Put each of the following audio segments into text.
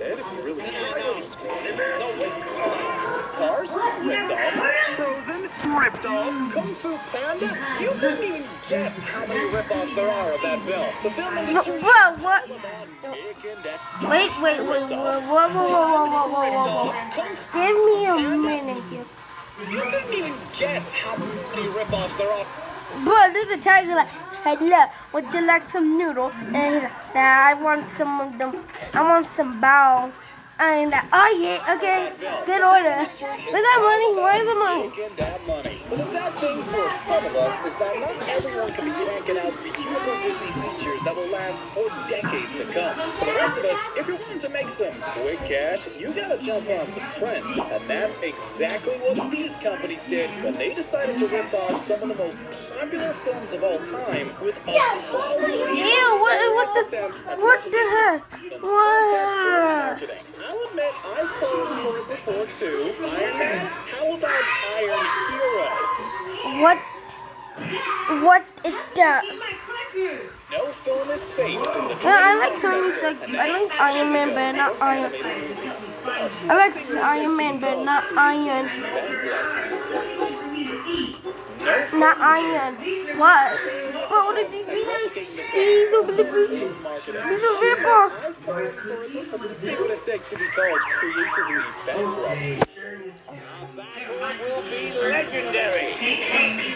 kid, if you really try to. No, wait. Cars? Ripped off. Frozen? Ripped off. Kung Fu Panda? You couldn't even guess how many rip-offs there are of that film. The film industry... Whoa, what? Wait, whoa. Give me a minute here. You couldn't even guess how many rip-offs there are. Bro, there's a tiger like, hey, look, would you like some noodle? And he's like, nah, I want some of them. I want some bow. And oh yeah, okay, good order. Where's that money? Where's the money? That money. But the sad thing for some of us is that not everyone can be cranking out beautiful Disney features that will last for decades to come. For the rest of us, if you're wanting to make some quick cash, you gotta jump on some trends. And that's exactly what these companies did when they decided to rip off some of the most popular films of all time with a what the heck? What? I'll admit, I've fallen for it before too. Iron Man? How about Iron Hero? What it does? No film is safe from the I like Iron Man, but not Iron. I like Iron Man, but not Iron. Not iron. What? What would it be? He's a ripper. See what it takes to be called creatively bankrupt. Will be legendary.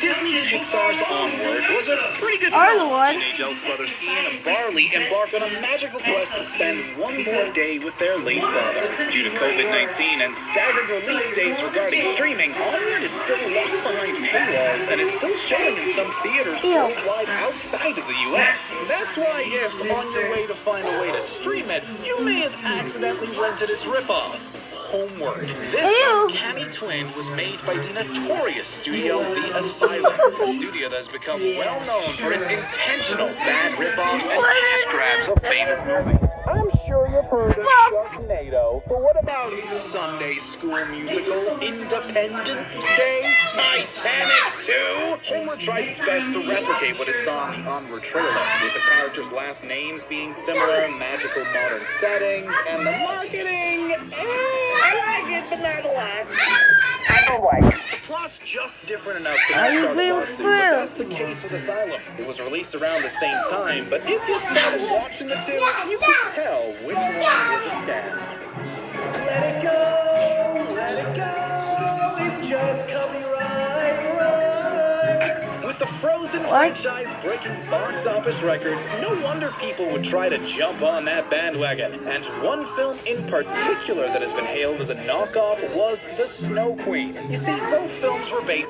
Disney Pixar's Onward was a pretty good film. Teenage elf brothers Ian and Barley embark on a magical quest to spend one more day with their late father. Due to COVID-19 and staggered release dates regarding streaming, Onward is still locked behind paywalls and is still showing in some theaters worldwide outside of the U.S. That's why if on your way to find a way to stream it, you may have accidentally rented its ripoff. Homeward. This uncanny twin was made by the notorious studio The Asylum, a studio that has become well known for its intentional bad ripoffs and cash grabs of famous movies. I'm sure you've heard of Sharknado, but what about Sunday School Musical, Independence Day, Titanic 2? Homeward tries its best to replicate what it saw in the Onward trailer, with the characters' last names being similar, magical modern settings, and the marketing. I like it, but not a lot. I don't like it. The plot's just different enough to not start a lawsuit, but that's the case with Asylum. It was released around the same time, but if you started watching the two, you could tell which one was a scam. Let it go, it's just copyright rights. With the Frozen franchise breaking box office records, no wonder people would try to jump on that bandwagon. And one film in particular that has been hailed as a knockoff was The Snow Queen. You see, both films were based...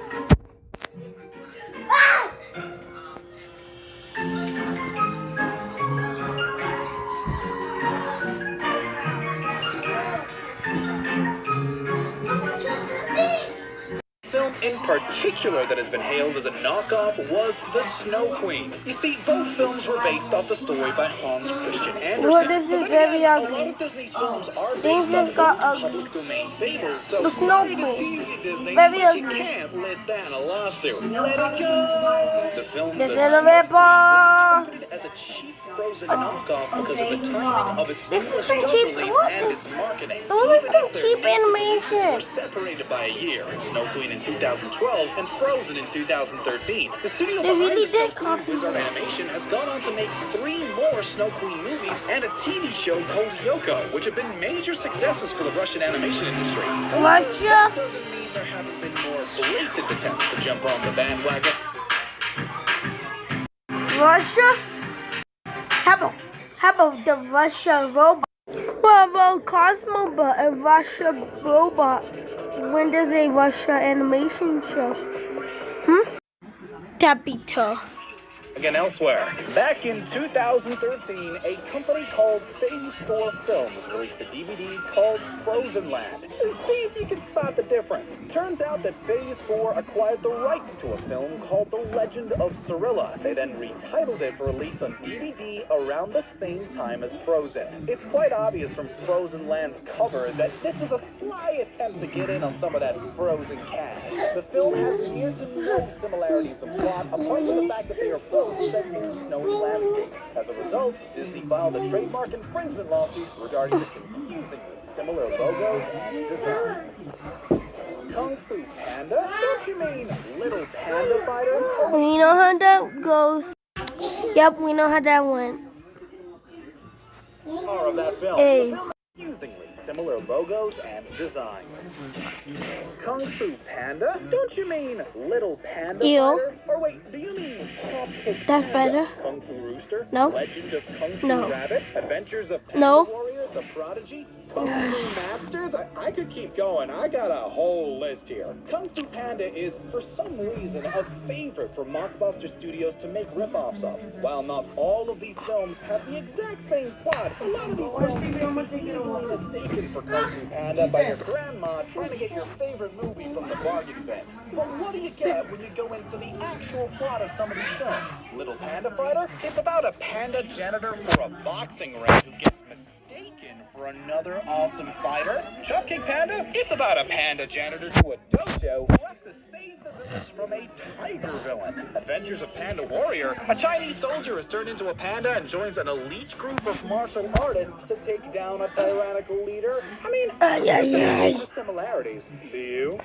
in particular that has been hailed as a knockoff was The Snow Queen. You see, both films were based off the story by Hans Christian Andersen. Well, this is very ugly. A lot of Disney's films are based off public domain fables, so The Snow Queen. Disney, very ugly. You can't list that in a lawsuit. Let it go! The film This The is a Snow Queen rip-off. was interpreted as a cheap Frozen knockoff because of the timing of its English dub release and its marketing. Those are some cheap animation. Were separated by a year. Snow Queen in 2012 and Frozen in 2013. The studio behind the Snow Queen Wizard Animation has gone on to make 3 more Snow Queen movies and a TV show called Yoko, which have been major successes for the Russian animation industry. Russia? That doesn't mean there haven't been more blatant attempts to jump on the bandwagon. Russia? How about the Russia robot? What about Cosmo but a Russia robot? When does a Russia animation show? Tapito. Again, elsewhere. Back in 2013, a company called Phase 4 Films released a DVD called Frozen Land. See if you can spot the difference. Turns out that Phase 4 acquired the rights to a film called The Legend of Cirilla. They then retitled it for release on DVD around the same time as Frozen. It's quite obvious from Frozen Land's cover that this was a sly attempt to get in on some of that Frozen cash. The film has near to no similarities of plot, apart from the fact that they are both both set in snowy landscapes. As a result, Disney filed a trademark infringement lawsuit regarding the confusingly similar logos and designs. Kung Fu Panda? Don't you mean Little Panda Fighter? We know how that goes. Yep, we know how that went. Or of that film. Hey. The film confusingly similar logos and designs. Kung Fu Panda? Don't you mean Little Panda Ew. Fighter? Or wait, do you mean Chopkick That's Panda? better. Kung Fu Rooster? No. Legend of Kung Fu No. Rabbit? Adventures of Panda No. Warrior? The Prodigy? Kung Fu Masters? I could keep going. I got a whole list here. Kung Fu Panda is, for some reason, a favorite for Mockbuster Studios to make rip-offs of. While not all of these films have the exact same plot, a lot of these films can be easily mistaken for Kung Fu Panda by your grandma trying to get your favorite movie from the bargain bin. But what do you get when you go into the actual plot of some of these films? Little Panda Fighter? It's about a panda janitor for a boxing ring who gets mistaken for another awesome fighter. Chopkick Panda? It's about a panda janitor to a dojo who has to save the village from a tiger villain. Adventures of Panda Warrior? A Chinese soldier is turned into a panda and joins an elite group of martial artists to take down a tyrannical leader. I mean, there's the similarities. Do you?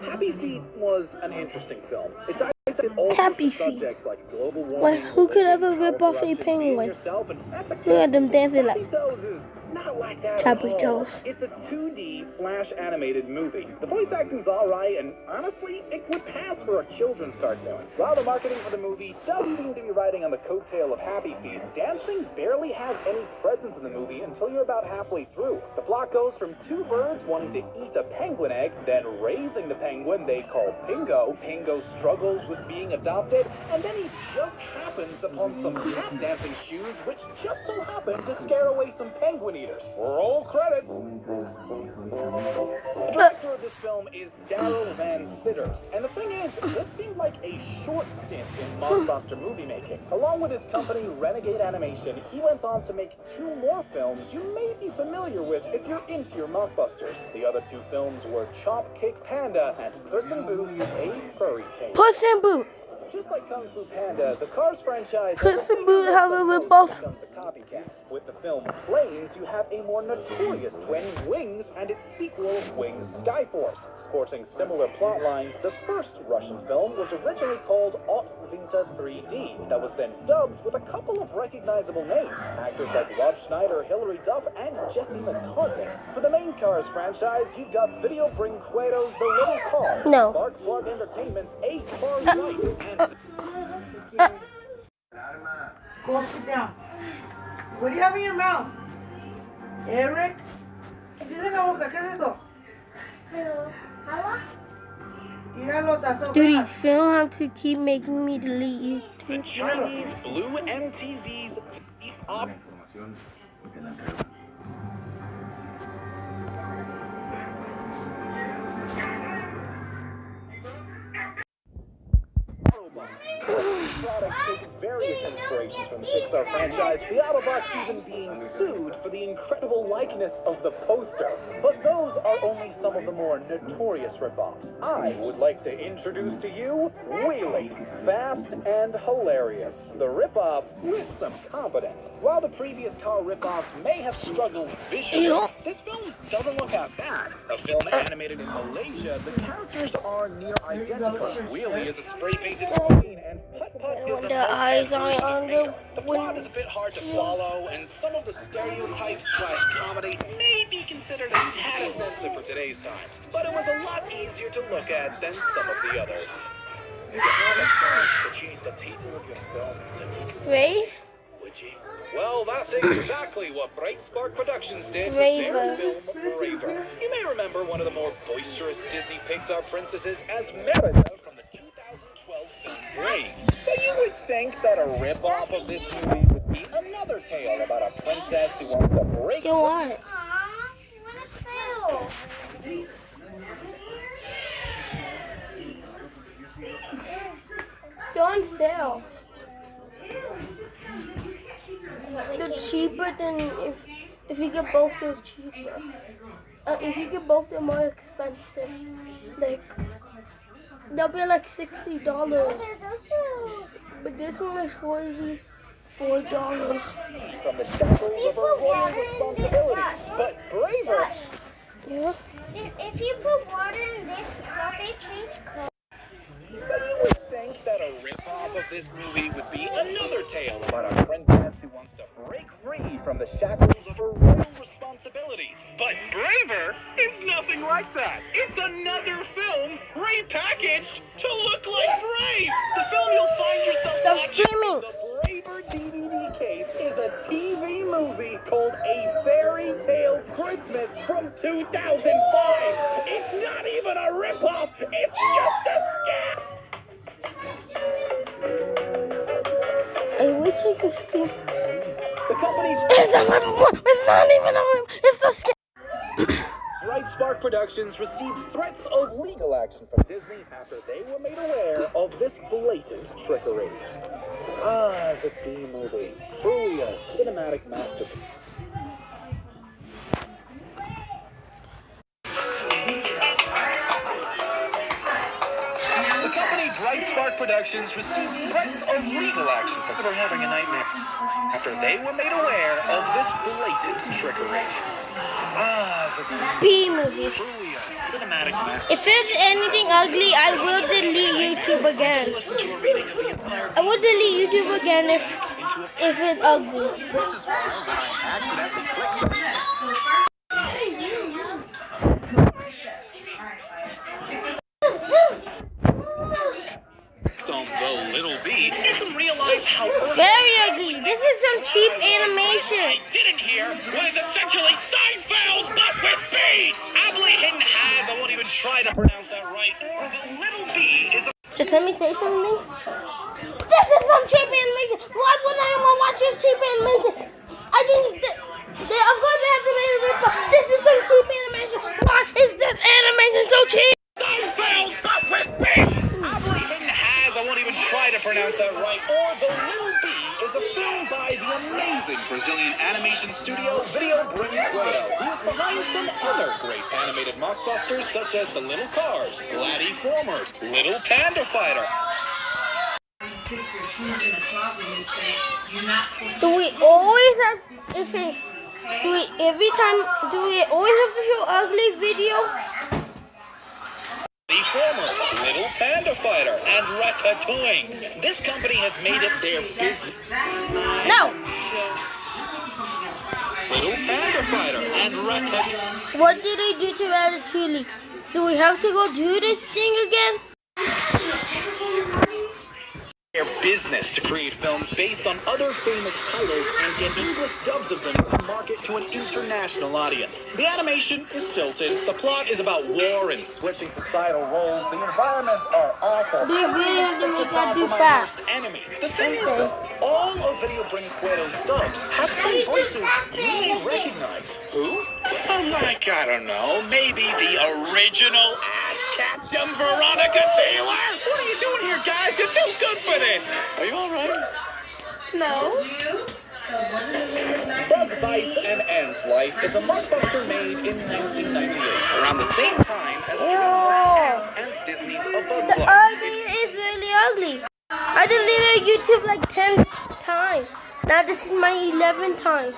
Happy Feet was an interesting film. It dissected all sorts of subjects like global warming. Who could ever rip off a penguin? Look at them dancing like Happy Toes is not like that Happy at all. Toes. It's a 2D flash animated movie. The voice acting's alright, and honestly, it would pass for a children's cartoon. While the marketing for the movie does seem to be riding on the coattail of Happy Feet, dancing barely has any presence in the movie until you're about halfway through. The plot goes from two birds wanting to eat a penguin egg, then raising the penguin they call Pingo. Pingo struggles with being adopted, and then he just happens upon some tap dancing shoes, which just so happen to scare away some penguin eaters. Roll credits. The director of this film is Darryl Van Sitters, and the thing is, this seemed like a short stint in Mockbuster movie making. Along with his company Renegade Animation, he went on to make two more films you may be familiar with if you're into your Mockbusters. The other two films were Chopkick Panda and Puss in Boots: A Furry Tale. Puss in Boot. Just like Kung Fu Panda, the Cars franchise Puss in Boot have a rip-off. when it comes to copycats. With the film Planes, you have a more notorious twin, Wings, and its sequel, Wings Skyforce. Sporting similar plot lines, the first Russian film was originally called Ot Vinta 3D, that was then dubbed with a couple of recognizable names, actors like Rob Schneider, Hilary Duff, and Jesse McCartney. For the main Cars franchise, you've got Video Brinquedo's The Little Car, No. Spark Plug Entertainment's A Car's Life, and Go sit down. What do you have in your mouth? Eric? ¿Qué tienes en la boca? ¿Qué es eso? Tíralo, tazo. Dude, these film have to keep making me delete the YouTube. Chinese Blue MTV's Op. Products taking various inspirations from the Pixar franchise, the Autobots even being sued for the incredible likeness of the poster. But those are only some of the more notorious ripoffs. I would like to introduce to you Wheelie, fast and hilarious. The ripoff with some competence. While the previous car ripoffs may have struggled visually, this film doesn't look that bad. A film animated in Malaysia, the characters are near identical. Wheelie is a spray-painted queen, and Putt-Putt is a The eyes are on the the plot is a bit hard to follow, and some of the stereotypes/comedy may be considered a tad offensive for today's times, but it was a lot easier to look at than some of the others. If you had a chance to change the title of your film to make Rafe? would you? Well, that's exactly what Bright Spark Productions did with Raver. their film Raver. You may remember one of the more boisterous Disney Pixar princesses as Merida from the 2012 film Brave. So you would think that a rip-off of this movie would be another tale about a princess who wants to break. You want? They're on sale. They're cheaper than if you get both, they're cheaper. If you get both, they're more expensive. Like they'll be like $60. There's also But this one is $44. From the shackles of her royal responsibilities. But braver. Yeah. if you put water in this cup, it changes color. So you would think that a ripoff of this movie would be another tale about a princess who wants to break free from the shackles of her royal responsibilities. But Braver is nothing like that. It's another film repackaged to look like Brave. The film you'll find yourself Stop watching. screaming. The Braver DVD case is a TV movie called A Fairy Tale Christmas from 2005. It's not even a ripoff. It's just a scam. I wish I could scream. The company It's not even a ripoff. It's a scam. Bright Spark Productions received threats of legal action from Disney after they were made aware of this blatant trickery. Ah, the B-movie. Truly a cinematic masterpiece. The company Bright Spark Productions received threats of legal action for having a nightmare after they were made aware of this blatant trickery. Ah, the B movie. truly a cinematic masterpiece. If it's anything ugly, I will delete YouTube again. Listen to a reading of the entire I will delete YouTube again if it's ugly. This is why when I accidentally clicked on the little bee, you can realize how Very ugly. This is some cheap animation. I didn't hear what is essentially Seinfeld, but with bees. Aptly hidden has, I won't even try to pronounce that right, or the little bee is a Just let me say something. This is some cheap animation. Why would anyone watch this cheap animation? I think of course they have to make a rip. This is some cheap animation. Why is this animation so cheap? Seinfeld, but with bees. Aptly hidden has, I won't even try to pronounce that right, or the little bee is a film by the amazing Brazilian animation studio Video Brinquedo, who is behind some other great animated mockbusters such as The Little Cars, Gladiformers, Little Panda Fighter. Do we always have do we always have to show ugly video? Gladiformers, Little Panda Fighter, and Ratatouille. This company has made it their business. No. Little Panda Fighter and Ratatouille. What did they do to Ratatouille? Do we have to go do this thing again? Their business to create films based on other famous titles and get English dubs of them to market to an international audience. The animation is stilted, the plot is about war and switching societal roles, the environments are awful. They really have to make that Aside do from my fast. worst enemy. The thing is though, all of Video Brinquedo's dubs have some voices you may recognize. Who? Like, I don't know, maybe the original Ash Ketchum Veronica Taylor? What are you doing here, guys? You're too good for this. Are you all right? No. Bug Bites and Ends Life is a mockbuster made in 1998, around the same time as DreamWorks' Ants and Disney's A Bug's The Life. ugly is really ugly. I deleted YouTube like 10 times. Now this is my 11th time.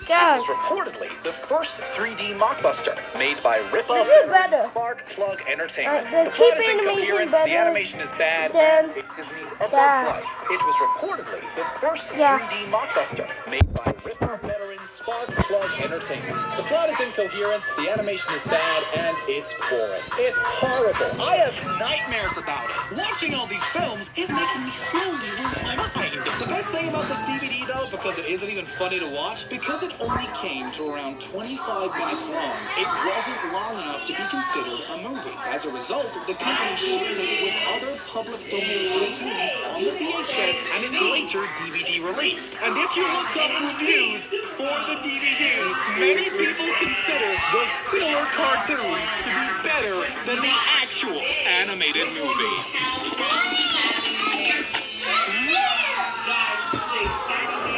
It God. was reportedly the first 3D mockbuster made by Ripoff This is better. Spark Plug Entertainment. The The cheap plot is animation incoherent, better the animation is bad, than and Disney's A Bug's that. Life. It was reportedly the first Yeah. 3D mockbuster made by Ripoff veteran Spark Plug Entertainment. The plot is incoherent, the animation is bad, and it's boring. It's horrible. I have nightmares about it. Watching all these films is making me slowly lose my mind. The best thing about this DVD, though, because it isn't even funny to watch, because it only came to around 25 minutes long, it wasn't long enough to be considered a movie. As a result, the company shipped it with other public domain cartoons on the VHS and its later DVD release. And if you look up reviews for the DVD, many people consider the filler cartoons to be better than the actual animated movie.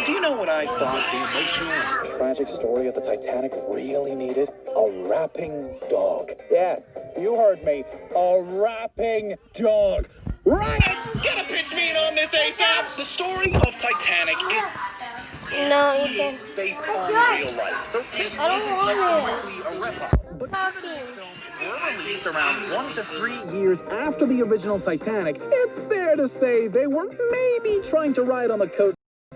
Do you know know what I thought the emotional and tragic story of the Titanic really needed? A rapping dog. Yeah, you heard me. A rapping dog. Ryan, get a pitch meet on this ASAP. The story of Titanic is No, you can. based on real life, so this I don't isn't want technically a rip-off. But given these films were released around 1 to 3 years after the original Titanic, it's fair to say they were maybe trying to ride on the coattails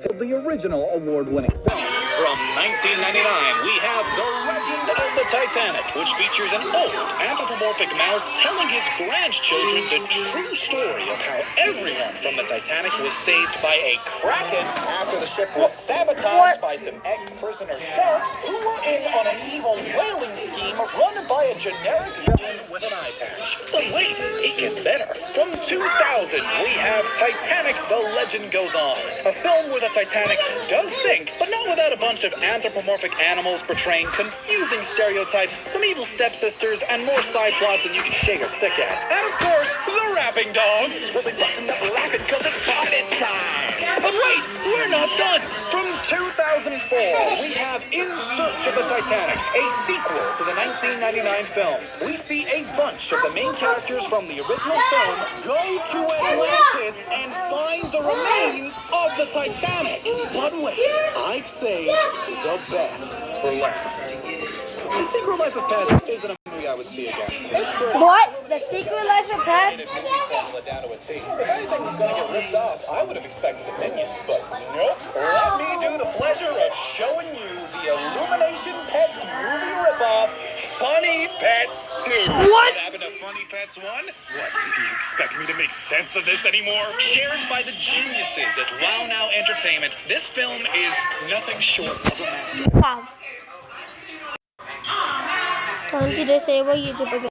of the original award-winning film. From 1999, we have The Legend of the Titanic, which features an old anthropomorphic mouse telling his grandchildren the true story of how everyone from the Titanic was saved by a kraken after the ship was sabotaged by some ex-prisoner sharks who were in on an evil whaling scheme run by a generic villain with an eye patch. But wait, it gets better. From 2000, we have Titanic, The Legend Goes On, a film where the Titanic does sink, but not without a bunch of anthropomorphic animals portraying confusing stereotypes, some evil stepsisters, and more side plots than you can shake a stick at. And of course, the rapping dog will be buttoned up laughing because it's party time. But wait, we're not done. From 2004, we have In Search of the Titanic, a sequel to the 1999 film. We see a bunch of the main characters from the original film go to Atlantis and find the remains of the Titanic. But wait, I've saved the best for last. The Secret Life of Pets isn't a movie I would see again. It's pretty. What? The Secret Life of Pets? Down to a T. If anything was going to get ripped off, I would have expected the Minions, but nope. Let me do the pleasure of showing you the Illumination Pets movie ripoff, Funny Pets 2. What happened to Funny Pets 1? What, do you expect me to make sense of this anymore? Shared by the geniuses at Wow Now Entertainment, this film is nothing short of a masterpiece. Wow. Don't disable YouTube again.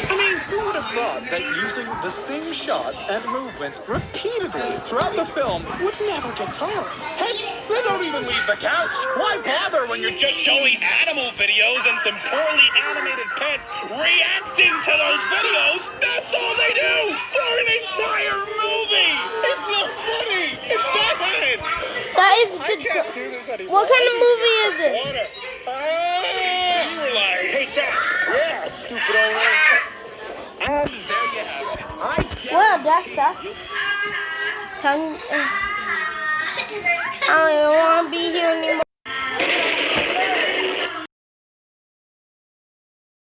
I mean, who would have thought that using the same shots and movements repeatedly throughout the film would never get tiring? Heck, they don't even leave the couch. Why bother when you're just showing animal videos and some poorly animated pets reacting to those videos? That's all they do for an entire movie. It's not funny. It's bad. That is I can't do this anymore. What kind of movie is this? Water. You were like, take that. Yeah, stupid owner. And there you have it. Well, that's that. I don't even want to be here anymore.